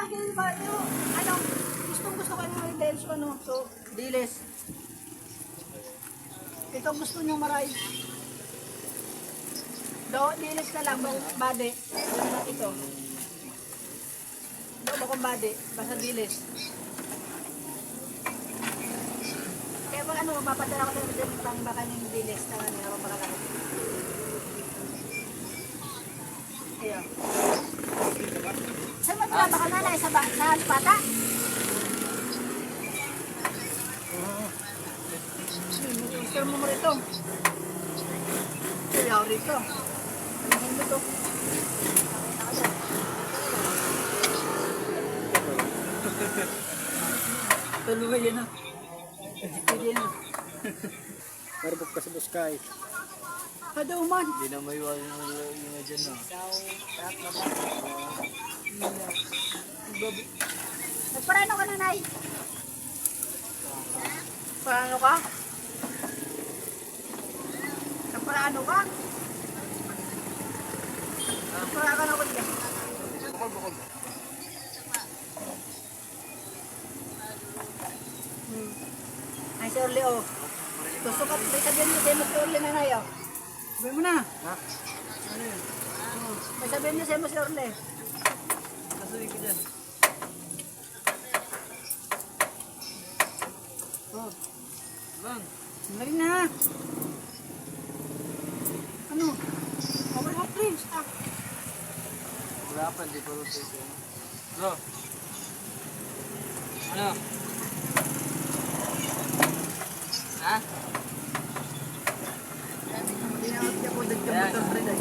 Kahil ba, ano, gusto ko yung dahil sa ano, so, diles. Ito gusto nyo maray. Diles na lang, bade. Ito. Ba kung bade, basta diles. Kaya pag ano, mapadala ko din pang baka yung diles na ano, meron baka lang. Ayan. Saan mo baka nanay? Sa bata? Gusto mo rito. Kaya rito. Ano mo ito? Tuloy yan na. Pwede yan na. Marbog ka sa buskay. Hadaw man. Hindi na may wala yung dyan na. Nagparano ka na, Nay? Parano ka? Nagparano ka? Nagparano ka na ko dyan. Bukol. Ay, Sir Leo. Gusto ka, may sabihin mo sa'yo mo Sir Leo, Nanay, oh. Sabihin mo na. Ha? Ano yun? May sabihin mo sa'yo mo Sir Leo. Nasuwi ka dyan. Oh. Bang. Mali na. Ano? Over half please. Ah. Wala pa, hindi pa luto ito. Bro. Ano? Ha? Hindi na ako dagdag mo ito,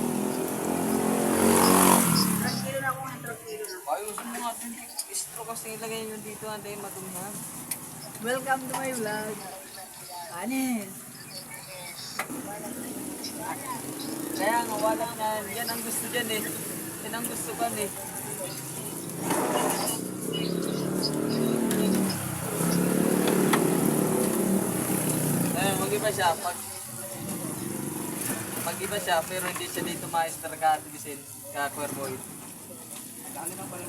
Tranquilo na ako nga, tranquilo na. Ayusin mo nga ito. Istro kasi ilagay nyo dito. Anday madumihan. Welcome to my vlog. Anin. Kaya nga wala na. Yan ang gusto dyan eh. Yan ang gusto ko eh. Mag-iba siya. Mag-iba siya pero hindi siya dito maester ka at bisin. Ka-queer boy. Dami ng pala